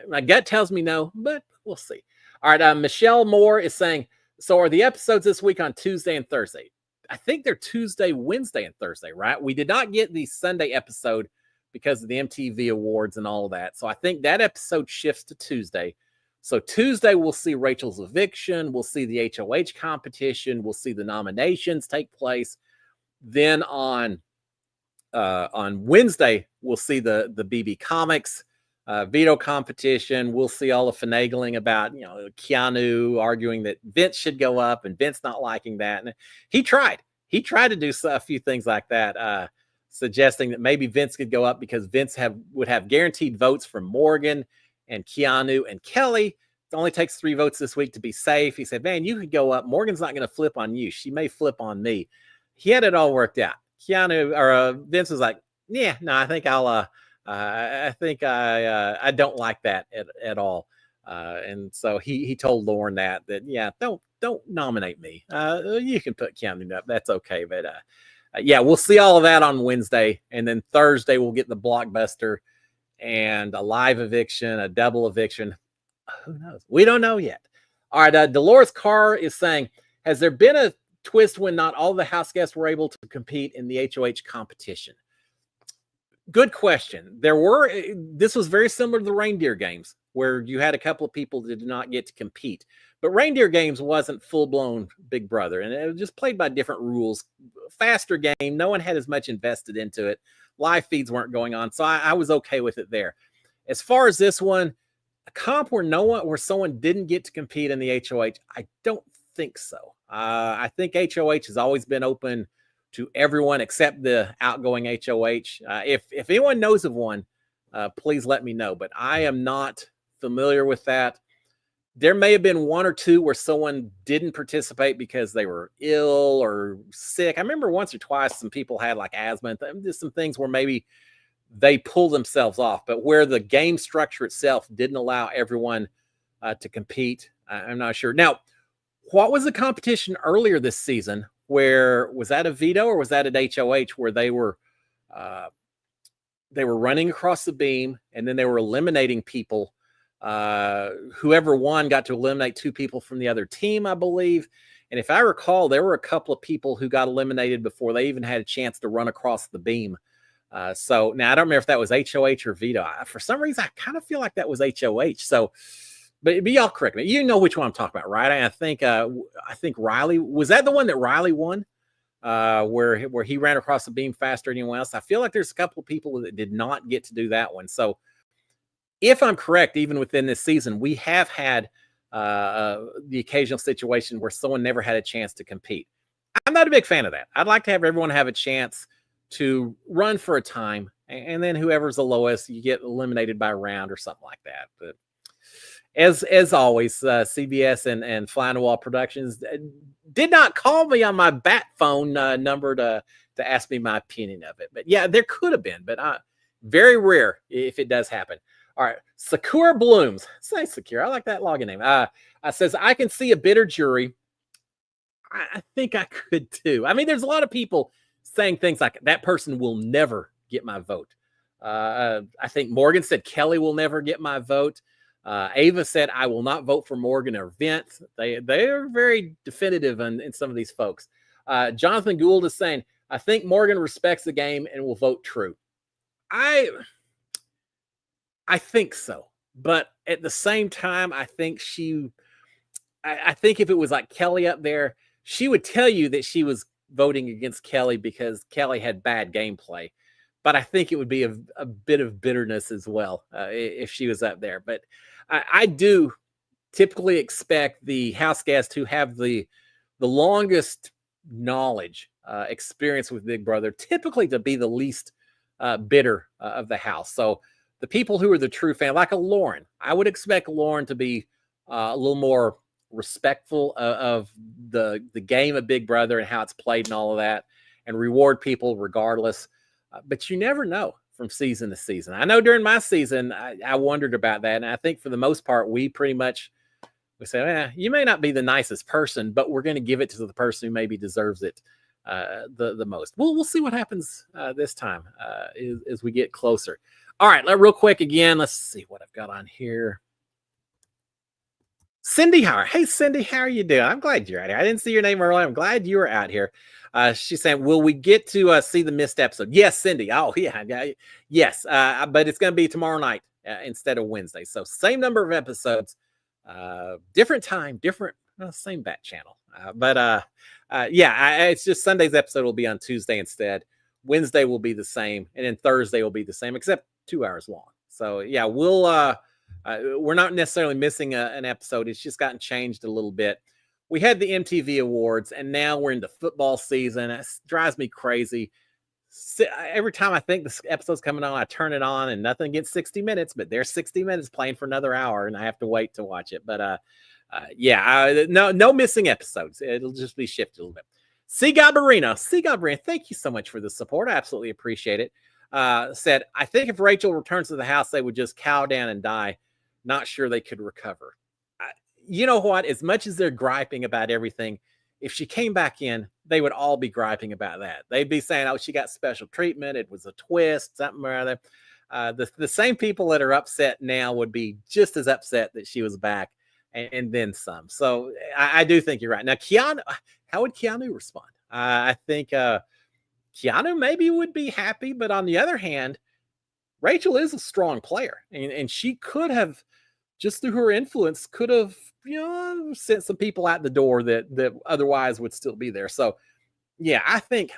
My gut tells me no, but we'll see. All right, Michelle Moore is saying, so are the episodes this week on Tuesday and Thursday? I think they're Tuesday, Wednesday, and Thursday, right? We did not get the Sunday episode because of the MTV Awards and all of that. So I think that episode shifts to Tuesday. So Tuesday, we'll see Rachel's eviction. We'll see the HOH competition. We'll see the nominations take place. Then on Wednesday, we'll see the BB Comics veto competition. We'll see all the finagling about, Keanu arguing that Vince should go up and Vince not liking that. And he tried to do a few things like that, suggesting that maybe Vince could go up because Vince would have guaranteed votes from Morgan and Keanu and Kelly. It only takes 3 votes this week to be safe. He said, man, you could go up. Morgan's not going to flip on you. She may flip on me. He had it all worked out. Vince was like, yeah, no, I think I don't like that at all. And so he told Lauren that yeah, don't nominate me. You can put Keanu up. That's okay. But yeah, we'll see all of that on Wednesday. And then Thursday, we'll get the blockbuster and a live eviction, a double eviction. Who knows? We don't know yet. All right. Dolores Carr is saying, has there been a twist when not all the house guests were able to compete in the HOH competition? Good question. This was very similar to the reindeer games where you had a couple of people that did not get to compete, but reindeer games wasn't full-blown Big Brother, and it was just played by different rules. Faster game. No one had as much invested into it. Live feeds weren't going on. So I was okay with it there. As far as this one, a comp where someone didn't get to compete in the HOH, I don't think so. I think HOH has always been open to everyone except the outgoing HOH. If anyone knows of one, please let me know. But I am not familiar with that. There may have been 1 or 2 where someone didn't participate because they were ill or sick. I remember once or twice some people had like asthma and just some things where maybe they pulled themselves off. But where the game structure itself didn't allow everyone to compete, I'm not sure. Now, what was the competition earlier this season? Was that a veto or was that at HOH where they were they were running across the beam, and then they were eliminating people. Whoever won got to eliminate 2 people from the other team, I believe. And if I recall, there were a couple of people who got eliminated before they even had a chance to run across the beam. So now I don't remember if that was HOH or veto. For some reason, I kind of feel like that was HOH. So, but y'all correct me. You know which one I'm talking about, right? I think Riley, was that the one that Riley won? Where he ran across the beam faster than anyone else. I feel like there's a couple of people that did not get to do that one. So if I'm correct, even within this season, we have had the occasional situation where someone never had a chance to compete. I'm not a big fan of that. I'd like to have everyone have a chance to run for a time, and then whoever's the lowest, you get eliminated by a round or something like that. But as always, CBS and Fly on the Wall Productions did not call me on my bat phone number to ask me my opinion of it. But yeah, there could have been, but very rare if it does happen. All right, Sakura Blooms. Say Sakura. I like that login name. Says, I can see a bitter jury. I think I could too. I mean, there's a lot of people saying things like that person will never get my vote. I think Morgan said Kelly will never get my vote. Ava said, I will not vote for Morgan or Vince. They are very definitive in some of these folks. Jonathan Gould is saying, I think Morgan respects the game and will vote true. I think so. But at the same time, I think I think if it was like Kelly up there, she would tell you that she was voting against Kelly because Kelly had bad gameplay. But I think it would be a bit of bitterness as well if she was up there. But I do typically expect the house guest who have the longest knowledge, experience with Big Brother, typically to be the least bitter of the house. So the people who are the true fan, like a Lauren, I would expect Lauren to be a little more respectful of the game of Big Brother and how it's played and all of that, and reward people regardless. But you never know from season to season. I know during my season, I wondered about that. And I think for the most part, we say, you may not be the nicest person, but we're going to give it to the person who maybe deserves it the most. We'll see what happens this time as we get closer. All right, real quick again, let's see what I've got on here. Cindy Howard. Hey, Cindy, how are you doing? I'm glad you're out here. I didn't see your name earlier. I'm glad you were out here. She's saying, will we get to see the missed episode? Yes, Cindy. Oh, yeah. Yes. But it's going to be tomorrow night instead of Wednesday. So same number of episodes, different time, same bat channel. It's just Sunday's episode will be on Tuesday instead. Wednesday will be the same. And then Thursday will be the same, except 2 hours long. So yeah, we're not necessarily missing an episode. It's just gotten changed a little bit. We had the MTV Awards, and now we're into football season. It drives me crazy. Every time I think this episode's coming on, I turn it on, and nothing against 60 Minutes, but there's 60 Minutes playing for another hour, and I have to wait to watch it. But no missing episodes. It'll just be shifted a little bit. C. Gabarino, thank you so much for the support. I absolutely appreciate it. Said, I think if Rachel returns to the house, they would just cow down and die. Not sure they could recover. You know what? As much as they're griping about everything, if she came back in, they would all be griping about that. They'd be saying, oh, she got special treatment. It was a twist, something or other. The same people that are upset now would be just as upset that she was back and then some. So I do think you're right. Now, Keanu, how would Keanu respond? I think Keanu maybe would be happy, but on the other hand, Rachel is a strong player, and she could have, just through her influence, could have, sent some people out the door that otherwise would still be there. So yeah, I think,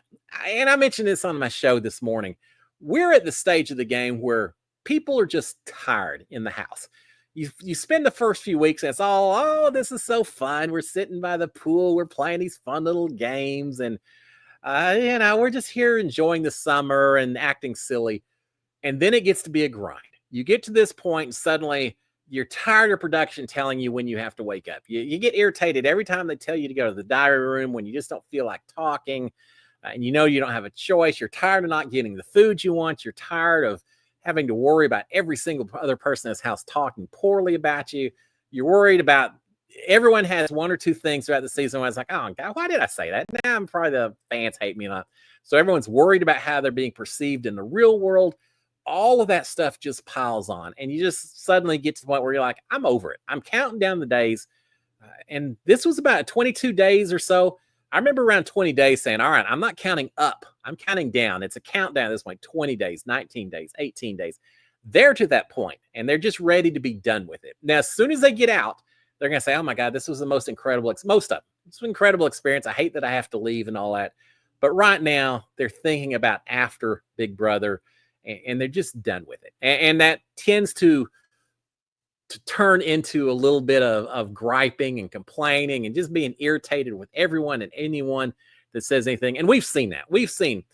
and I mentioned this on my show this morning, we're at the stage of the game where people are just tired in the house. You spend the first few weeks and it's all, oh, this is so fun. We're sitting by the pool. We're playing these fun little games. And, we're just here enjoying the summer and acting silly. And then it gets to be a grind. You get to this point and suddenly you're tired of production telling you when you have to wake up. You get irritated every time they tell you to go to the diary room when you just don't feel like talking. And you don't have a choice. You're tired of not getting the food you want. You're tired of having to worry about every single other person in this house talking poorly about you. You're worried about everyone has one or two things throughout the season where it's like, oh, God, why did I say that? Now I'm probably the fans hate me. So everyone's worried about how they're being perceived in the real world. all of that stuff just piles on, and you just suddenly get to the point where you're like, I'm over it. I'm counting down the days. And this was about 22 days or so. I remember around 20 days saying, all right, I'm not counting up. I'm counting down. It's a countdown at this point, 20 days, 19 days, 18 days. They're to that point, and they're just ready to be done with it. Now, as soon as they get out, they're going to say, oh my God, this was the most incredible, most of them. It's an incredible experience. I hate that I have to leave and all that. But right now, they're thinking about after Big Brother, and they're just done with it. And that tends to turn into a little bit of griping and complaining and just being irritated with everyone and anyone that says anything. And we've seen that. We've seen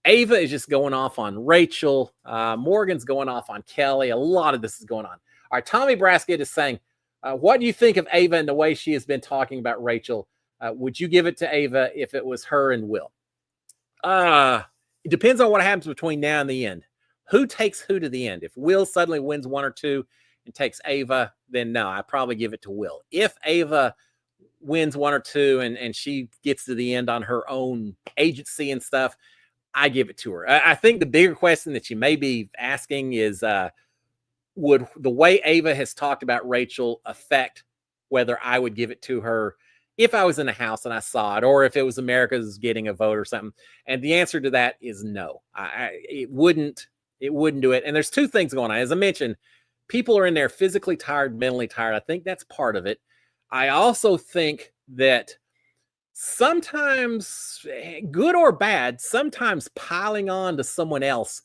Ava is just going off on Rachel. Morgan's going off on Kelly. A lot of this is going on. All right, Tommy Braskett is saying, what do you think of Ava and the way she has been talking about Rachel? Would you give it to Ava if it was her and Will? It depends on what happens between now and the end. Who takes who to the end? If Will suddenly wins one or two and takes Ava, then no, I probably give it to Will. If Ava wins one or two and she gets to the end on her own agency and stuff, I give it to her. I think the bigger question that you may be asking is, would the way Ava has talked about Rachel affect whether I would give it to her if I was in a house and I saw it, or if it was America's getting a vote or something? And the answer to that is no. It wouldn't do it. And there's two things going on. As I mentioned, people are in there physically tired, mentally tired. I think that's part of it. I also think that sometimes, good or bad, sometimes piling on to someone else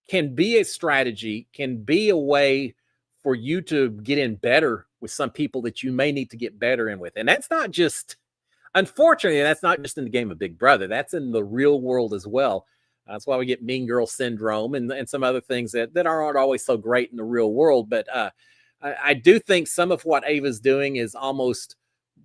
can be a strategy, can be a way for you to get in better with some people that you may need to get better in with. And that's not just, unfortunately, that's not just in the game of Big Brother. That's in the real world as well. That's why we get mean girl syndrome and some other things that aren't always so great in the real world. But I do think some of what Ava's doing is almost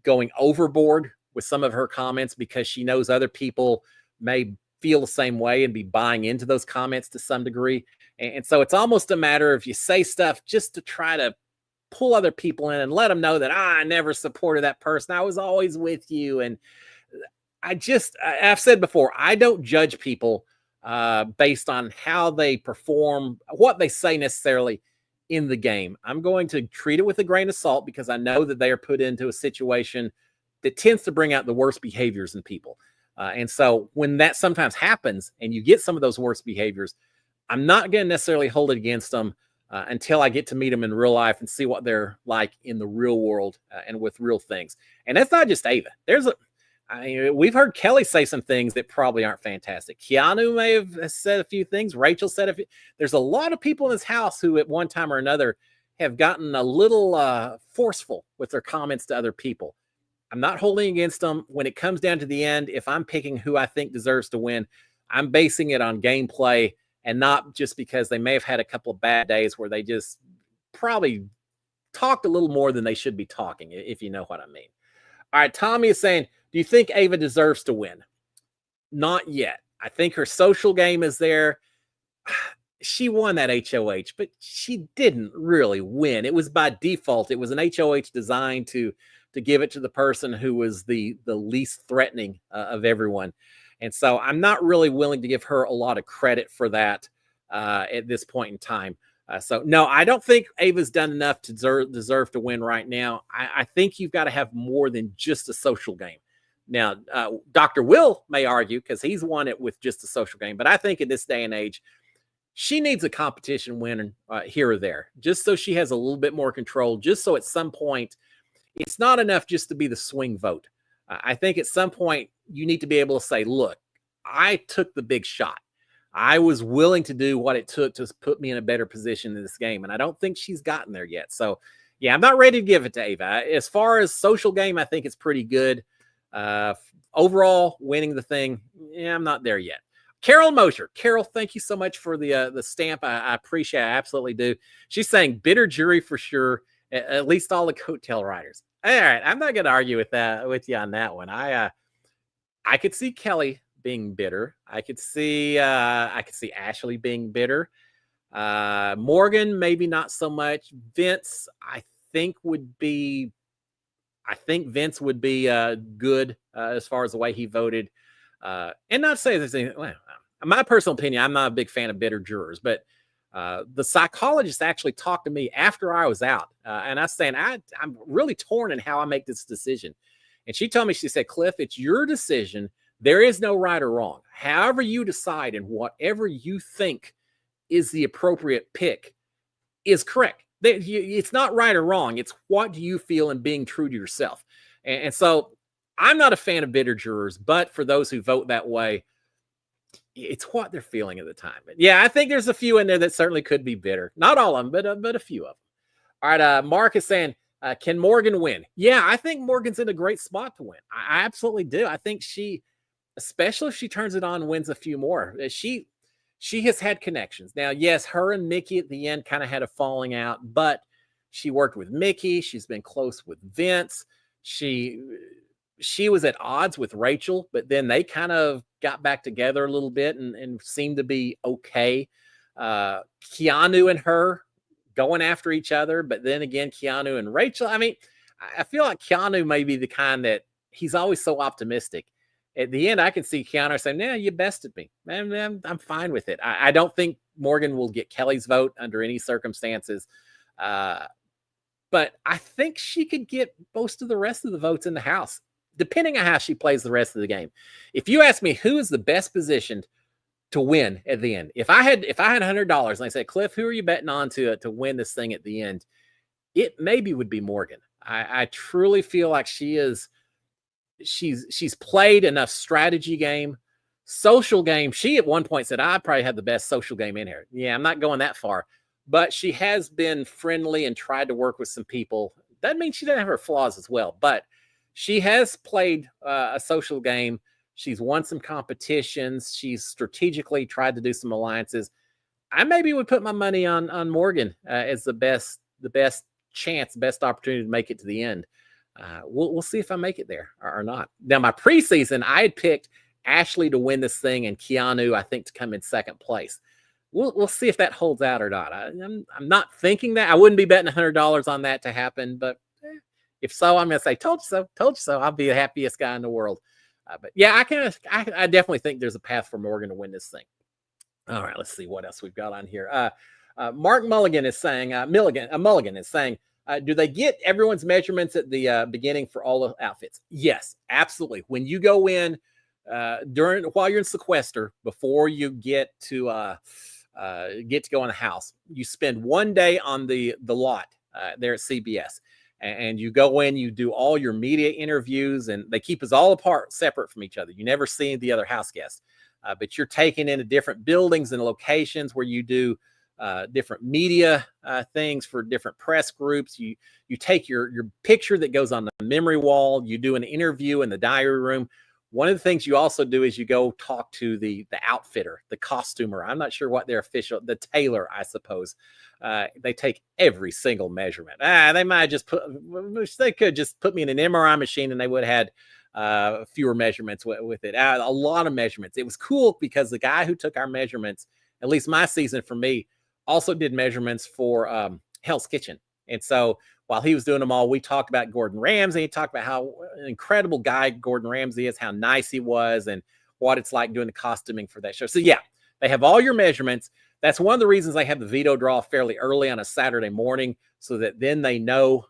going overboard with some of her comments, because she knows other people may feel the same way and be buying into those comments to some degree. And so it's almost a matter of you say stuff just to try to pull other people in and let them know that I never supported that person. I was always with you. And I've said before, I don't judge people based on how they perform, what they say necessarily in the game. I'm going to treat it with a grain of salt because I know that they are put into a situation that tends to bring out the worst behaviors in people. And so when that sometimes happens and you get some of those worst behaviors, I'm not going to necessarily hold it against them until I get to meet them in real life and see what they're like in the real world and with real things. And that's not just Ava. We've heard Kelly say some things that probably aren't fantastic. Keanu may have said a few things. Rachel said a few. There's a lot of people in this house who at one time or another have gotten a little forceful with their comments to other people. I'm not holding against them. When it comes down to the end, if I'm picking who I think deserves to win, I'm basing it on gameplay and not just because they may have had a couple of bad days where they just probably talked a little more than they should be talking, if you know what I mean. All right, Tommy is saying, do you think Ava deserves to win? Not yet. I think her social game is there. She won that HOH, but she didn't really win. It was by default. It was an HOH designed to give it to the person who was the least threatening of everyone. And so I'm not really willing to give her a lot of credit for that at this point in time. So no, I don't think Ava's done enough to deserve to win right now. I think you've got to have more than just a social game. Now, Dr. Will may argue, because he's won it with just a social game, but I think in this day and age, she needs a competition win here or there, just so she has a little bit more control, just so at some point, it's not enough just to be the swing vote. I think at some point you need to be able to say, look, I took the big shot. I was willing to do what it took to put me in a better position in this game. And I don't think she's gotten there yet. So yeah, I'm not ready to give it to Ava. As far as social game, I think it's pretty good. Overall, winning the thing, yeah, I'm not there yet. Carol Mosher. Carol, thank you so much for the stamp. I appreciate it. I absolutely do. She's saying bitter jury for sure. At least all the coattail riders. All right, I'm not going to argue with you on that one. I could see Kelly being bitter. I could see Ashley being bitter. Morgan, maybe not so much. Vince, I think Vince would be good as far as the way he voted. And not to say there's anything. Well, my personal opinion, I'm not a big fan of bitter jurors, but The psychologist actually talked to me after I was out, and I was saying I'm really torn in how I make this decision. And she told me, she said, Cliff, it's your decision. There is no right or wrong. However you decide and whatever you think is the appropriate pick is correct. It's not right or wrong. It's what do you feel and being true to yourself. And so I'm not a fan of bitter jurors, but for those who vote that way, it's what they're feeling at the time. But yeah, I think there's a few in there that certainly could be bitter. Not all of them, but a few of them. All right, Mark is saying, can Morgan win? Yeah, I think Morgan's in a great spot to win. I absolutely do. I think she, especially if she turns it on and wins a few more, she has had connections. Now, yes, her and Mickey at the end kind of had a falling out, but she worked with Mickey. She's been close with Vince. She was at odds with Rachel, but then they kind of got back together a little bit and seemed to be okay. Keanu and her going after each other, but then again, Keanu and Rachel. I mean, I feel like Keanu may be the kind that he's always so optimistic. At the end, I can see Keanu saying, "Yeah, you bested me. Man, I'm fine with it." I don't think Morgan will get Kelly's vote under any circumstances. But I think she could get most of the rest of the votes in the House, depending on how she plays the rest of the game. If you ask me who is the best positioned to win at the end, if I had $100 and I said, Cliff, who are you betting on to win this thing at the end? It maybe would be Morgan. I truly feel like she's played enough strategy game, social game. She at one point said, I probably have the best social game in here. Yeah, I'm not going that far, but she has been friendly and tried to work with some people. That means she doesn't have her flaws as well, but she has played a social game. She's won some competitions. She's strategically tried to do some alliances. I maybe would put my money on Morgan as the best chance, best opportunity to make it to the end. We'll see if I make it there or not. Now, my preseason, I had picked Ashley to win this thing and Keanu, I think, to come in second place. We'll see if that holds out or not. I'm not thinking that. I wouldn't be betting $100 on that to happen, but if so, I'm going to say, told you so. I'll be the happiest guy in the world. But yeah, I definitely think there's a path for Morgan to win this thing. All right, let's see what else we've got on here. Mark Mulligan is saying, Mulligan is saying, do they get everyone's measurements at the beginning for all the outfits? Yes, absolutely. When you go in while you're in sequester, before you get to go in the house, you spend one day on the lot there at CBS. And you go in, you do all your media interviews, and they keep us all apart, separate from each other. You never see the other house guests, but you're taken into different buildings and locations where you do different media things for different press groups. You take your picture that goes on the memory wall. You do an interview in the diary room. One of the things you also do is you go talk to the outfitter, the costumer. I'm not sure what their the tailor, I suppose. They take every single measurement. They could just put me in an MRI machine and they would have had fewer measurements with it. A lot of measurements. It was cool because the guy who took our measurements, at least my season for me, also did measurements for Hell's Kitchen. And so while he was doing them all, we talked about Gordon Ramsay. He talked about how an incredible guy Gordon Ramsay is, how nice he was, and what it's like doing the costuming for that show. So yeah, they have all your measurements. That's one of the reasons they have the veto draw fairly early on a Saturday morning, so that then they know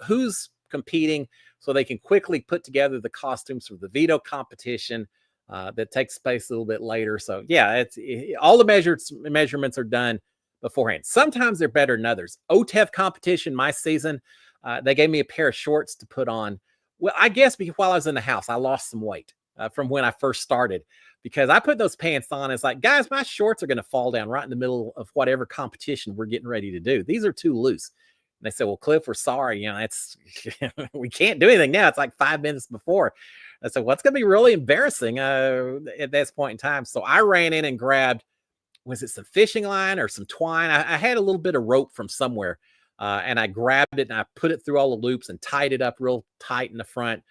who's competing, so they can quickly put together the costumes for the veto competition that takes place a little bit later. So yeah, all the measurements are done beforehand. Sometimes they're better than others. OTEV competition, my season, they gave me a pair of shorts to put on. Well, I guess because while I was in the house, I lost some weight from when I first started, because I put those pants on. It's like, guys, my shorts are going to fall down right in the middle of whatever competition we're getting ready to do. These are too loose. And they said, well, Cliff, we're sorry. It's we can't do anything now. It's like 5 minutes before. I said, well, it's going to be really embarrassing at this point in time. So I ran in and grabbed, was it some fishing line or some twine? I had a little bit of rope from somewhere, and I grabbed it and I put it through all the loops and tied it up real tight in the front,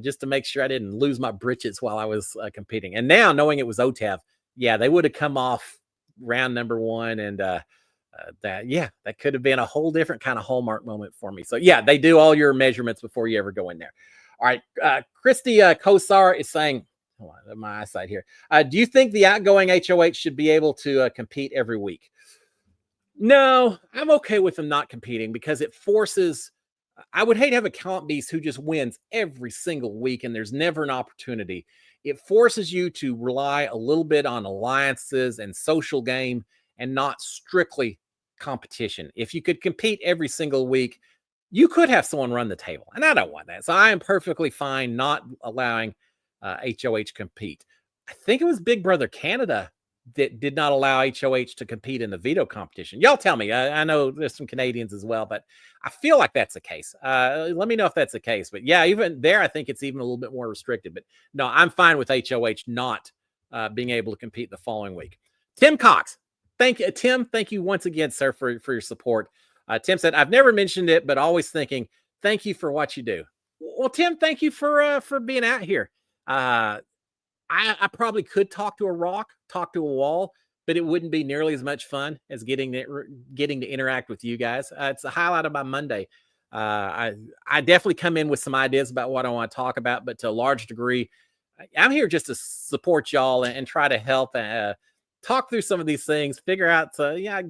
just to make sure I didn't lose my britches while I was competing. And now, knowing it was OTEV, yeah, they would have come off round number one, and that could have been a whole different kind of hallmark moment for me. So yeah, they do all your measurements before you ever go in there. All right, Christy Kosar is saying, hold on, my eyesight here. Do you think the outgoing HOH should be able to compete every week? No, I'm okay with them not competing because it forces. I would hate to have a count beast who just wins every single week and there's never an opportunity. It forces you to rely a little bit on alliances and social game and not strictly competition. If you could compete every single week, you could have someone run the table, and I don't want that. So I am perfectly fine not allowing HOH compete. I think it was Big Brother Canada that did not allow HOH to compete in the veto competition. Y'all tell me. I know there's some Canadians as well, but I feel like that's the case. Let me know if that's the case. But yeah, even there, I think it's even a little bit more restricted. But no, I'm fine with HOH not being able to compete the following week. Tim Cox, thank you, Tim. Thank you once again, sir, for your support. Tim said, "I've never mentioned it, but always thinking, thank you for what you do." Well, Tim, thank you for being out here. I probably could talk to a rock, talk to a wall, but it wouldn't be nearly as much fun as getting to interact with you guys. It's a highlight of my Monday. I definitely come in with some ideas about what I want to talk about, but to a large degree, I'm here just to support y'all and try to help talk through some of these things, figure out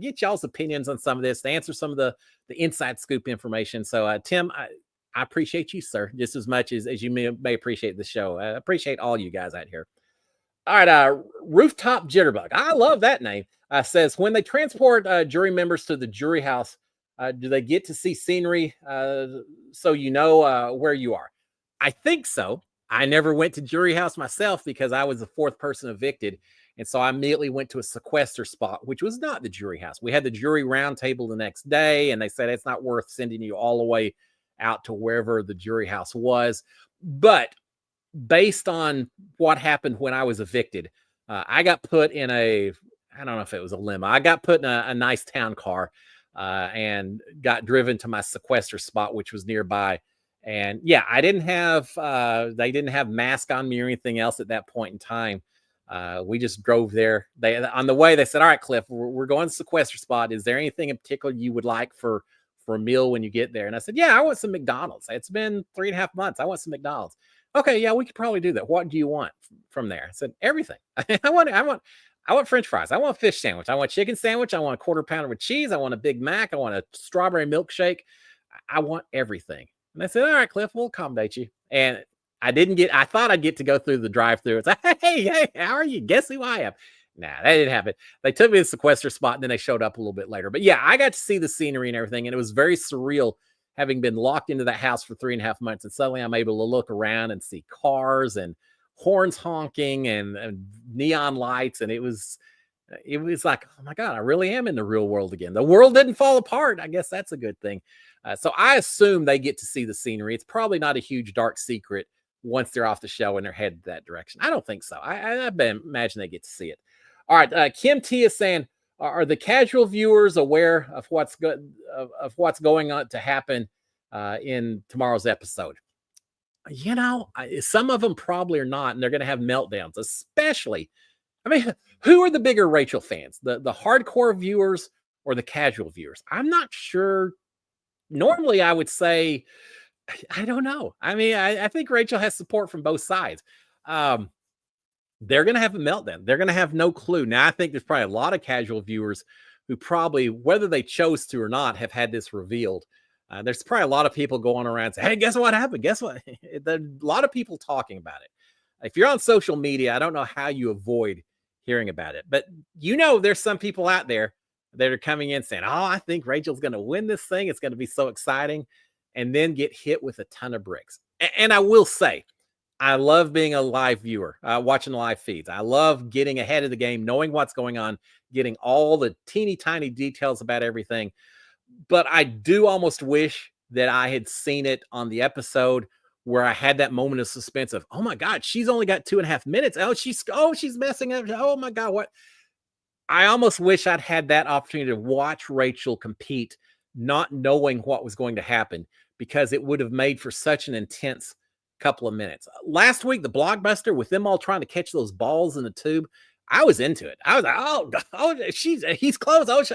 get y'all's opinions on some of this, to answer some of the inside scoop information. So Tim, I appreciate you, sir, just as much as you may appreciate the show. I appreciate all you guys out here. All right, Rooftop Jitterbug. I love that name. Says, when they transport jury members to the jury house, do they get to see scenery so you know where you are? I think so. I never went to jury house myself because I was the fourth person evicted. And so I immediately went to a sequester spot, which was not the jury house. We had the jury roundtable the next day, and they said it's not worth sending you all the way out to wherever the jury house was. But based on what happened when I was evicted, I got put in I don't know if it was a limo. I got put in a nice town car and got driven to my sequester spot, which was nearby. And yeah, they didn't have mask on me or anything else at that point in time. We just drove there. On the way, they said, "All right, Cliff, we're going to sequester spot. Is there anything in particular you would like for a meal when you get there?" And I said, "Yeah, I want some McDonald's. It's been 3.5 months. I want some McDonald's." "Okay, yeah, we could probably do that. What do you want from there?" I said, "Everything. I want French fries. I want a fish sandwich. I want a chicken sandwich. I want a quarter pounder with cheese. I want a Big Mac. I want a strawberry milkshake. I want everything." And I said, "All right, Cliff, we'll accommodate you." And I thought I'd get to go through the drive-through. It's like, hey, how are you? Guess who I am? Nah, that didn't happen. They took me to the sequester spot, and then they showed up a little bit later. But yeah, I got to see the scenery and everything, and it was very surreal having been locked into that house for 3.5 months. And suddenly I'm able to look around and see cars and horns honking and neon lights. And it was like, oh my God, I really am in the real world again. The world didn't fall apart. I guess that's a good thing. So I assume they get to see the scenery. It's probably not a huge dark secret once they're off the show and they're headed that direction. I don't think so. I imagine they get to see it. All right. Kim T is saying, are the casual viewers aware of what's going on to happen in tomorrow's episode? Some of them probably are not, and they're going to have meltdowns, especially, I mean, who are the bigger Rachel fans, the hardcore viewers or the casual viewers? I'm not sure. Normally, I would say, I don't know. I mean, I think Rachel has support from both sides. They're going to have a meltdown. They're going to have no clue. Now, I think there's probably a lot of casual viewers who probably, whether they chose to or not, have had this revealed. There's probably a lot of people going around saying, "Hey, guess what happened? Guess what?" There's a lot of people talking about it. If you're on social media, I don't know how you avoid hearing about it. But there's some people out there that are coming in saying, "Oh, I think Rachel's going to win this thing. It's going to be so exciting," and then get hit with a ton of bricks. And I will say, I love being a live viewer, watching the live feeds. I love getting ahead of the game, knowing what's going on, getting all the teeny tiny details about everything. But I do almost wish that I had seen it on the episode where I had that moment of suspense of, oh my God, she's only got 2.5 minutes. She's messing up. Oh my God, what? I almost wish I'd had that opportunity to watch Rachel compete, not knowing what was going to happen, because it would have made for such an intense couple of minutes. Last week, the blockbuster with them all trying to catch those balls in the tube, I was into it. I was like, he's close.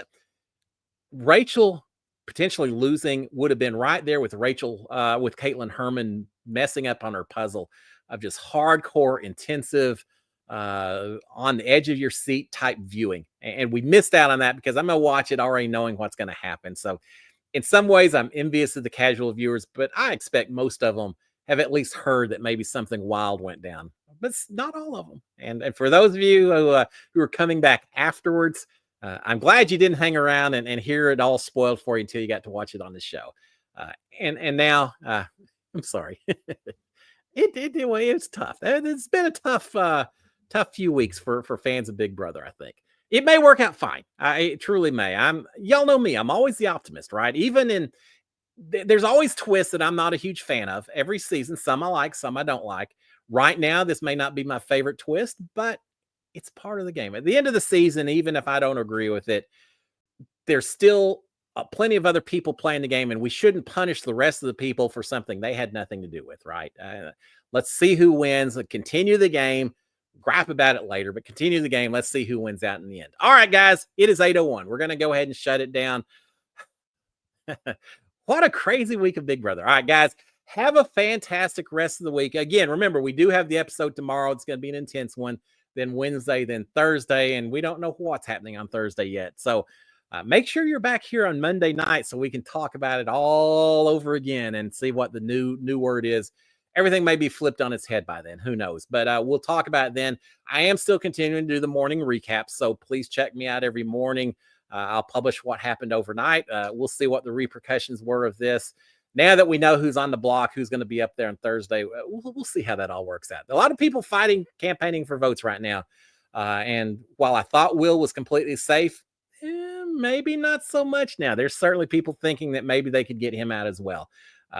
Rachel potentially losing would have been right there with Rachel, with Caitlin Herman messing up on her puzzle. of just hardcore, intensive, on the edge of your seat type viewing. And we missed out on that because I'm going to watch it already knowing what's going to happen. So in some ways, I'm envious of the casual viewers, but I expect most of them have at least heard that maybe something wild went down, but not all of them. And for those of you who are coming back afterwards, I'm glad you didn't hang around and hear it all spoiled for you until you got to watch it on the show. And now, I'm sorry. It's tough. It's been a tough few weeks for fans of Big Brother. I think it may work out fine. It truly may. Y'all know me. I'm always the optimist, right? Even in there's always twists that I'm not a huge fan of every season. Some I like, some I don't like. Right now, this may not be my favorite twist, but it's part of the game. At the end of the season, even if I don't agree with it, there's still plenty of other people playing the game, and we shouldn't punish the rest of the people for something they had nothing to do with, right? Let's see who wins. Continue the game. Gripe about it later, but continue the game. Let's see who wins out in the end. All right, guys, it is 8:01. We're going to go ahead and shut it down. What a crazy week of Big Brother. All right, guys, have a fantastic rest of the week. Again, remember, we do have the episode tomorrow. It's going to be an intense one. Then Wednesday, then Thursday, and we don't know what's happening on Thursday yet. So make sure you're back here on Monday night so we can talk about it all over again and see what the new word is. Everything may be flipped on its head by then. Who knows? But we'll talk about it then. I am still continuing to do the morning recaps, so please check me out every morning. I'll publish what happened overnight. We'll see what the repercussions were of this. Now that we know who's on the block, who's going to be up there on Thursday, we'll see how that all works out. A lot of people campaigning for votes right now. And while I thought Will was completely safe, maybe not so much now. There's certainly people thinking that maybe they could get him out as well,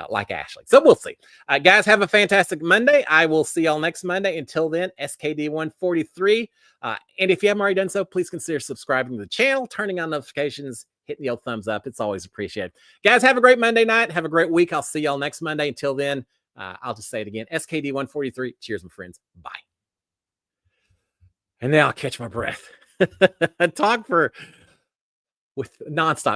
like Ashley. So we'll see. Guys, have a fantastic Monday. I will see y'all next Monday. Until then, SKD143. And if you haven't already done so, please consider subscribing to the channel, turning on notifications, hitting the old thumbs up. It's always appreciated. Guys, have a great Monday night. Have a great week. I'll see y'all next Monday. Until then, I'll just say it again. SKD143. Cheers, my friends. Bye. And now I'll catch my breath. Talk with nonstop.